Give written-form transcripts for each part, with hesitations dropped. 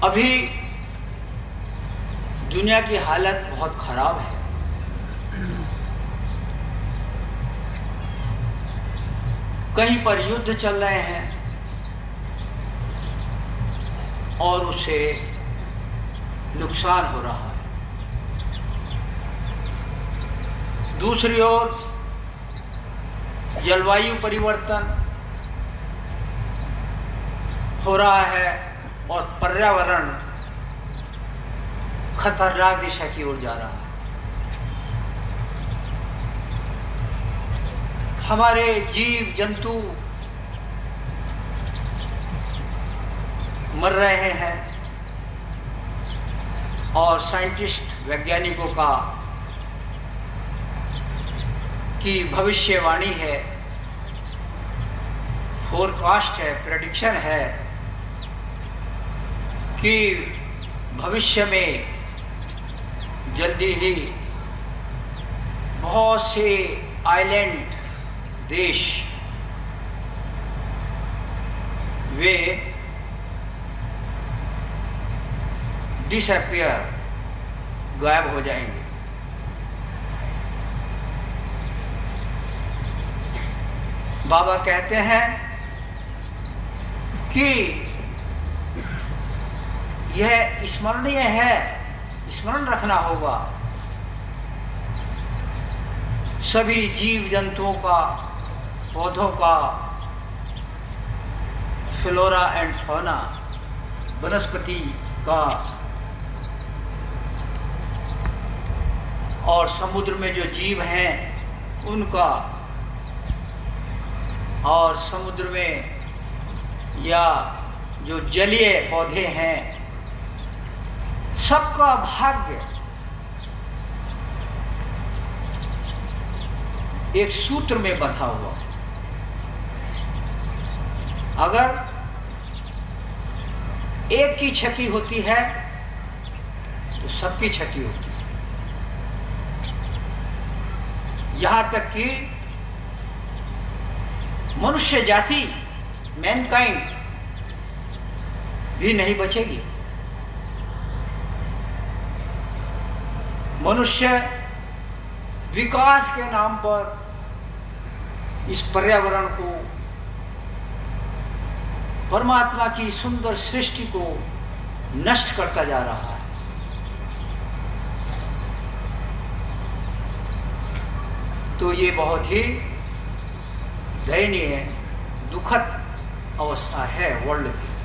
अभी दुनिया की हालत बहुत खराब है। कहीं पर युद्ध चल रहे हैं और उससे नुकसान हो रहा है। दूसरी ओर जलवायु परिवर्तन हो रहा है और पर्यावरण खतरनाक दिशा की ओर जा रहा है। हमारे जीव जंतु मर रहे हैं और साइंटिस्ट वैज्ञानिकों का की भविष्यवाणी है, फोरकास्ट है, प्रेडिक्शन है कि भविष्य में जल्दी ही बहुत से आइलैंड देश वे डिसअपियर, गायब हो जाएंगे। बाबा कहते हैं कि यह स्मरणीय है, स्मरण रखना होगा सभी जीव जंतुओं का, पौधों का, फ्लोरा एंड फौना, वनस्पति का, और समुद्र में जो जीव हैं उनका, और समुद्र में या जो जलीय पौधे हैं सबका भाग्य एक सूत्र में बंधा हुआ। अगर एक की क्षति होती है तो सबकी क्षति होती है। यहां तक कि मनुष्य जाति, मैनकाइंड भी नहीं बचेगी। मनुष्य विकास के नाम पर इस पर्यावरण को, परमात्मा की सुंदर सृष्टि को नष्ट करता जा रहा है। तो ये बहुत ही दयनीय, दुखद अवस्था है वर्ल्ड की।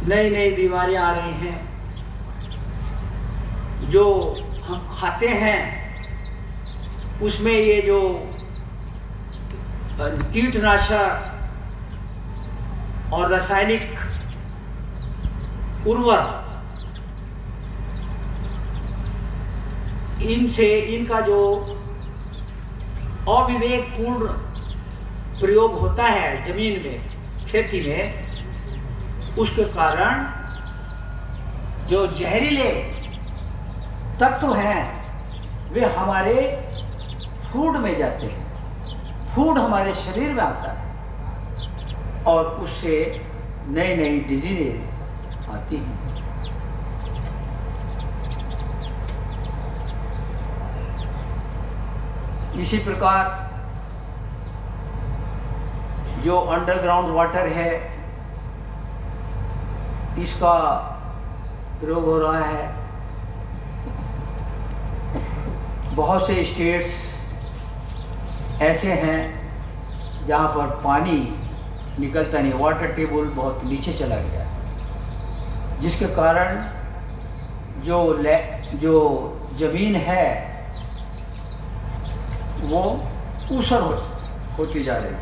नई नई बीमारियां आ रही हैं, जो हम खाते हैं उसमें ये जो कीटनाशक और रासायनिक उर्वरक, इनसे इनका जो अविवेकपूर्ण प्रयोग होता है जमीन में, खेती में, उसके कारण जो जहरीले तत्व हैं वे हमारे फूड में जाते हैं, फूड हमारे शरीर में आता है और उससे नई नई डिजीज आती हैं। इसी प्रकार जो अंडरग्राउंड वाटर है इसका प्रयोग हो रहा है। बहुत से स्टेट्स ऐसे हैं जहाँ पर पानी निकलता नहीं, वाटर टेबल बहुत नीचे चला गया है, जिसके कारण जो जमीन है वो ऊसर होती जा रही है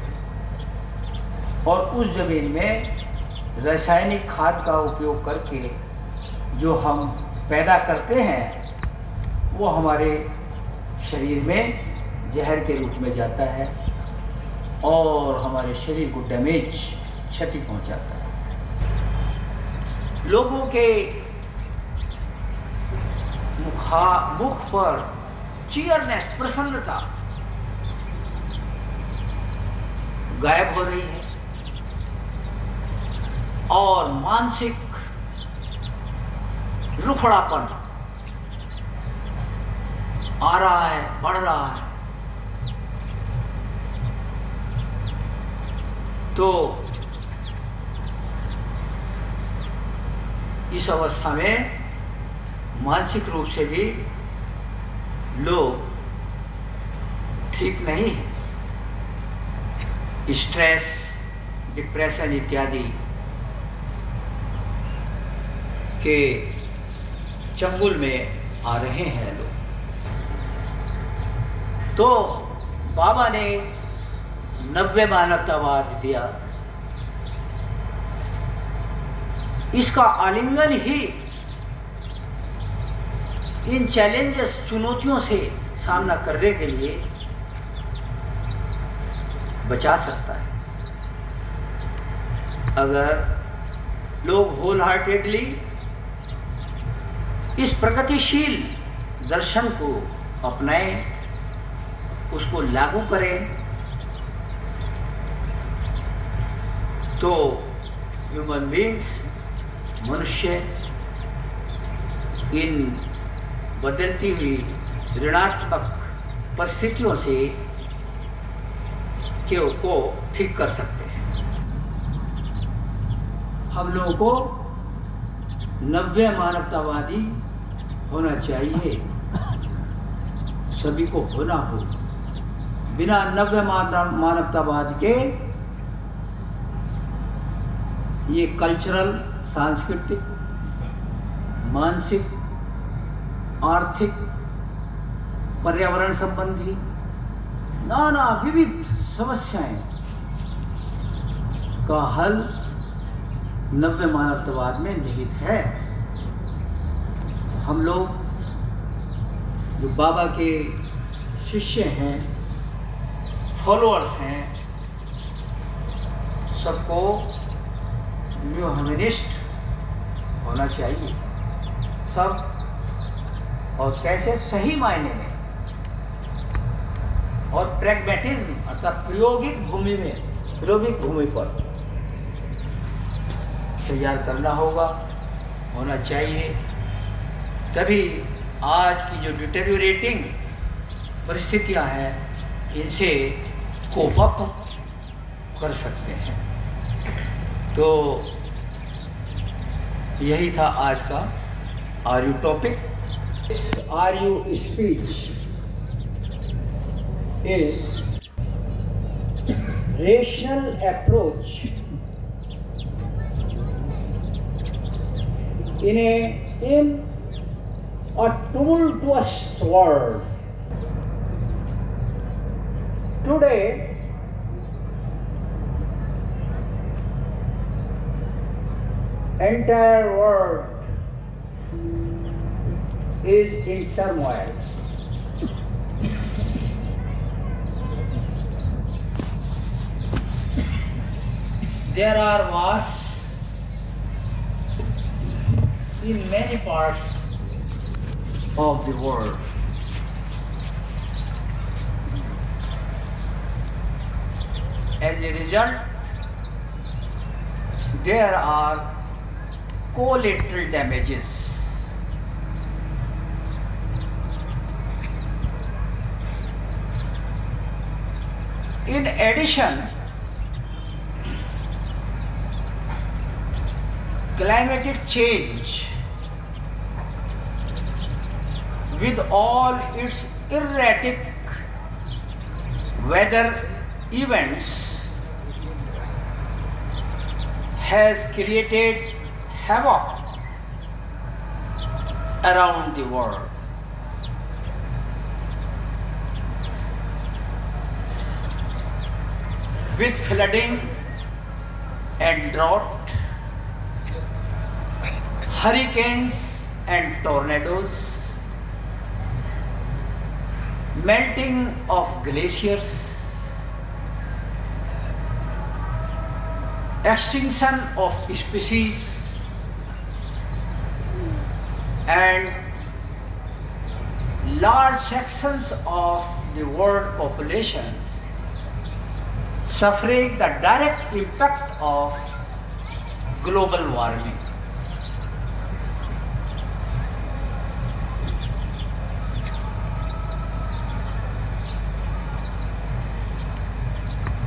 और उस जमीन में रासायनिक खाद का उपयोग करके जो हम पैदा करते हैं वो हमारे शरीर में जहर के रूप में जाता है और हमारे शरीर को डैमेज, क्षति पहुंचाता है। लोगों के मुख पर चीयरनेस, प्रसन्नता गायब हो रही है। और मानसिक रुखड़ापन आ रहा है, बढ़ रहा है, तो इस अवस्था में मानसिक रूप से भी लोग ठीक नहीं है। स्ट्रेस, डिप्रेशन इत्यादि के चंगुल में आ रहे हैं लोग। तो बाबा ने नव्य मानवतावाद दिया। इसका आलिंगन ही इन चैलेंजेस, चुनौतियों से सामना करने के लिए बचा सकता है। अगर लोग होल हार्टेडली इस प्रगतिशील दर्शन को अपनाएं, उसको लागू करें, तो ह्यूमन बीइंग्स, मनुष्य इन बदलती हुई ऋणात्मक परिस्थितियों से को ठीक कर सकते हैं। हम लोगों को नव्य मानवतावादी होना चाहिए, सभी को होना हो। बिना नव्य मानवतावाद के ये कल्चरल, सांस्कृतिक, मानसिक, आर्थिक, पर्यावरण संबंधी नाना विविध समस्याएं का हल नव्य मानवतावाद में निहित है। हम लोग जो बाबा के शिष्य हैं, फॉलोअर्स हैं, सबको न्यू ह्यूमनिस्ट होना चाहिए। सब और कैसे सही मायने में और प्रैग्मेटिज्म अर्थात प्रायोगिक भूमि पर तैयार करना होना चाहिए। तभी आज की जो डिटेरियोरेटिंग परिस्थितियां हैं, इनसे कोप अप कर सकते हैं। तो यही था आज का R U topic. R U speech is rational approach in a tumultuous world. Today, entire world is in turmoil. There are wars in many parts of the world. As a result, there are collateral damages. In addition, climatic change with all its erratic weather events has created havoc around the world. With flooding and drought, hurricanes and tornadoes, melting of glaciers, extinction of species, and large sections of the world population suffering the direct impact of global warming.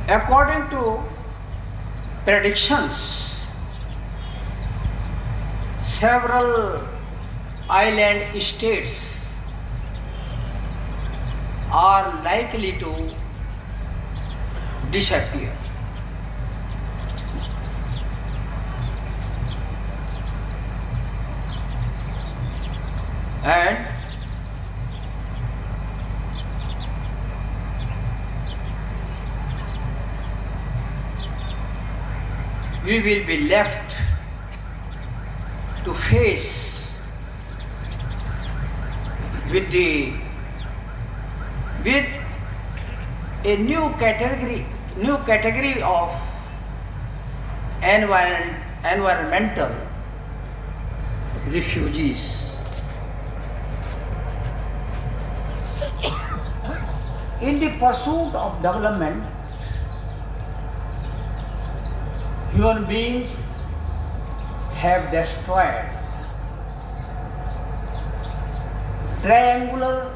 According to predictions, several island states are likely to disappear. And we will be left to face with a new category of environmental refugees. In the pursuit of development, human beings have destroyed triangular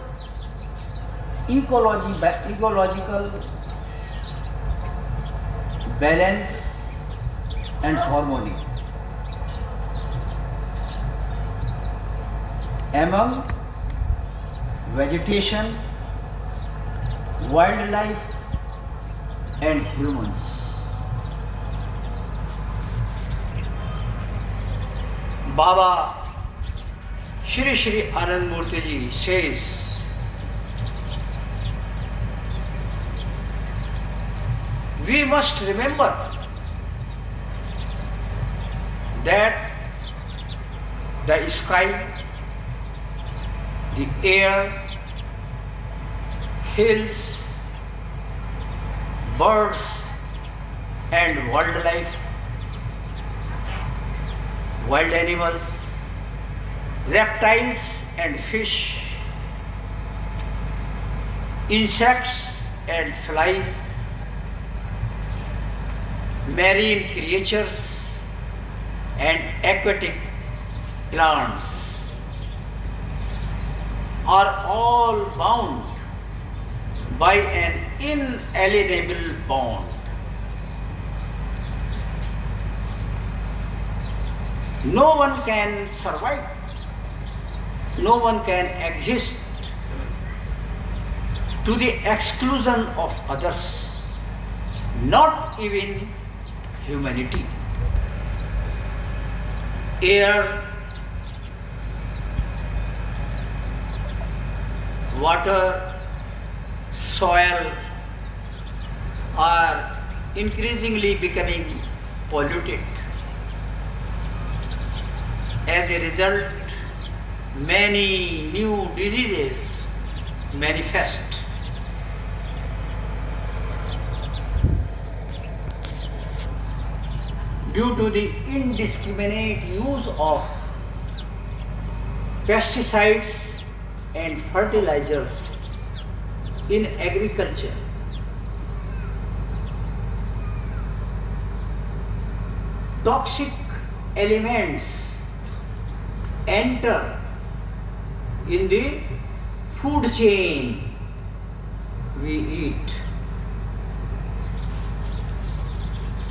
ecological balance and harmony among vegetation, wildlife and humans. Baba Shri Shri Anand Murti Ji says, we must remember that the sky, the air, hills, birds and wildlife, wild animals, reptiles and fish, insects and flies, marine creatures and aquatic plants are all bound by an inalienable bond. No one can survive, no one can exist to the exclusion of others, not even humanity. Air, water, soil are increasingly becoming polluted. As a result, many new diseases manifest. Due to the indiscriminate use of pesticides and fertilizers in agriculture, toxic elements enter in the food chain we eat,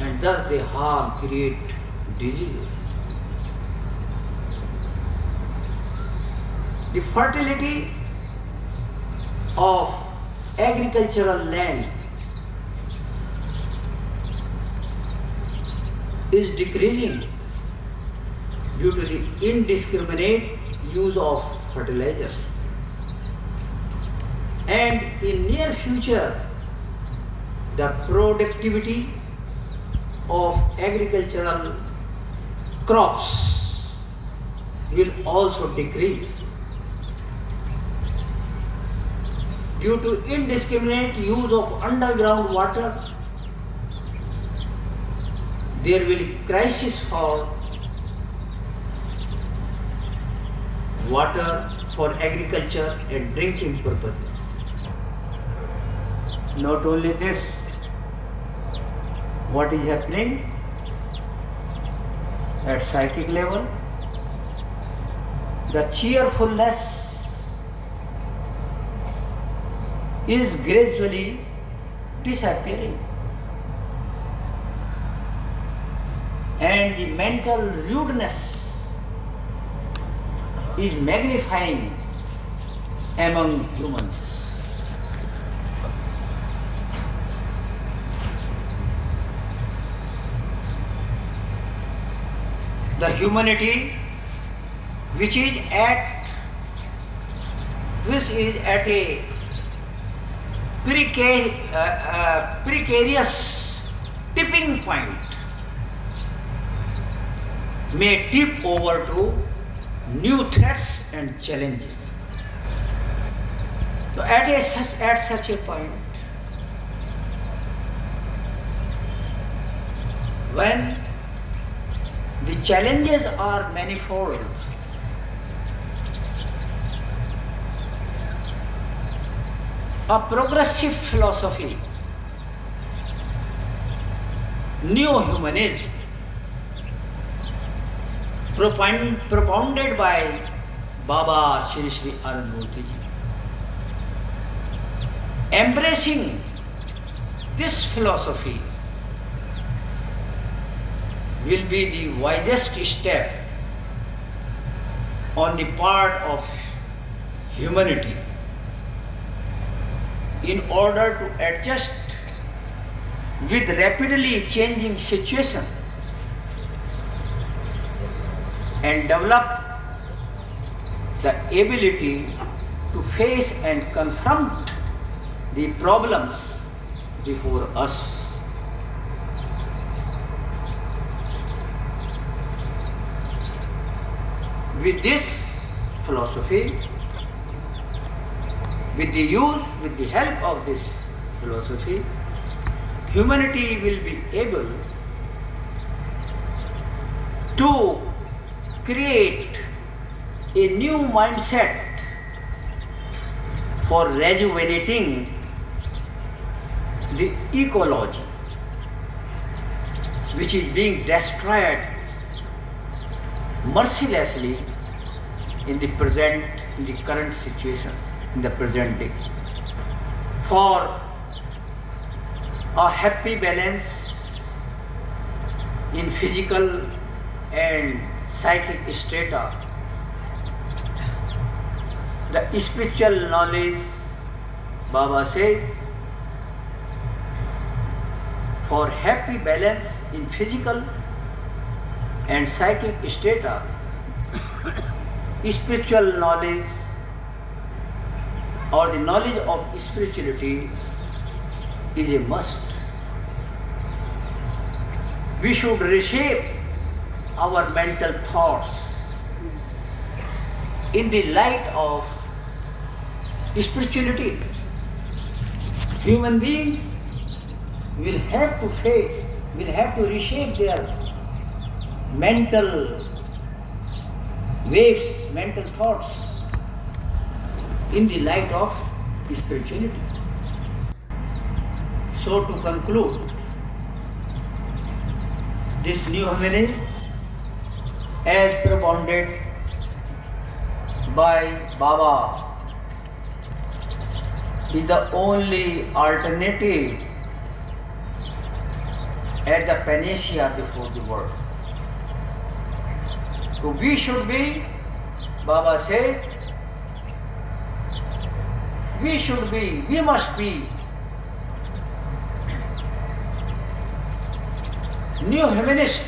and thus they harm, create diseases. The fertility of agricultural land is decreasing due to the indiscriminate use of fertilizers. And in near future, the productivity of agricultural crops will also decrease due to indiscriminate use of underground water. There will be crisis for water for agriculture and drinking purpose. Not only this, what is happening? at psychic level, the cheerfulness is gradually disappearing, and the mental rudeness is magnifying among humans. The humanity which is at a precarious tipping point may tip over to new threats and challenges. So at such a point, when the challenges are manifold, a progressive philosophy, neo-humanism, propounded by Baba Shri Shri Anandamurti ji, embracing this philosophy will be the wisest step on the part of humanity in order to adjust with rapidly changing situation and develop the ability to face and confront the problems before us. With this philosophy, with the help of this philosophy, humanity will be able to create a new mindset for rejuvenating the ecology, which is being destroyed mercilessly in the current situation, in the present day. For a happy balance in physical and psychic strata, the spiritual knowledge, Baba says, for happy balance in physical and psychic strata, spiritual knowledge or the knowledge of spirituality is a must. We should reshape our mental thoughts in the light of spirituality. Human beings will have to reshape their mental waves, mental thoughts in the light of spirituality. So to conclude, this new humanism, as propounded by Baba, is the only alternative as the panacea before the world. So we should be, Baba says, we must be new humanist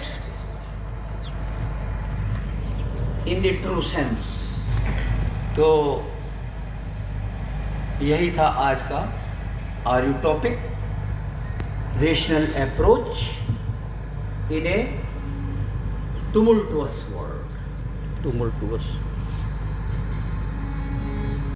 in the true sense. तो यही था आज का आर्यू topic, rational approach in a tumultuous world.